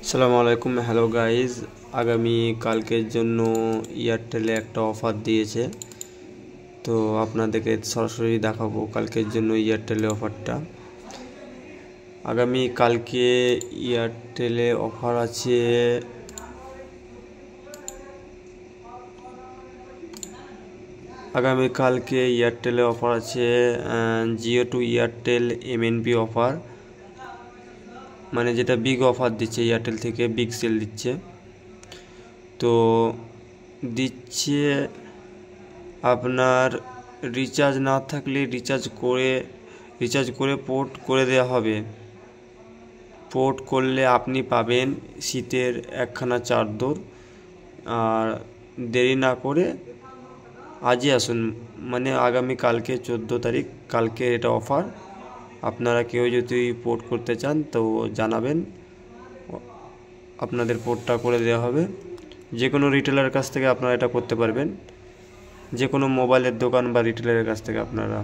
আসসালামু আলাইকুম, hello guys. আগামী কালকের জন্য এয়ারটেলে একটা অফার দিয়েছে, তো আপনাদেরকে সরাসরি দেখাবো কালকের জন্য এয়ারটেলে অফারটা। আগামী কালকে এয়ারটেলে অফার আছে Jio to Airtel MNP offer, মানে যেটা বিগ অফার দিচ্ছে, এয়ারটেল থেকে বিগ সেল দিচ্ছে। তো দিচ্ছে আপনার রিচার্জ না থাকলে রিচার্জ করে পোর্ট করে দেওয়া হবে। পোর্ট করলে আপনি পাবেন শীতের একখানা চাদর। আর দেরি না করে আজই আসুন, মানে আগামী কালকে 14 তারিখ, কালকে এটা অফার। আপনারা কেউ যদি পোর্ট করতে চান তো জানাবেন, আপনাদের পোর্টটা করে দেওয়া হবে। যে কোনো রিটেলারের কাছ থেকে আপনারা এটা করতে পারবেন, যে কোনো মোবাইলের দোকান বা রিটেলারের কাছ থেকে আপনারা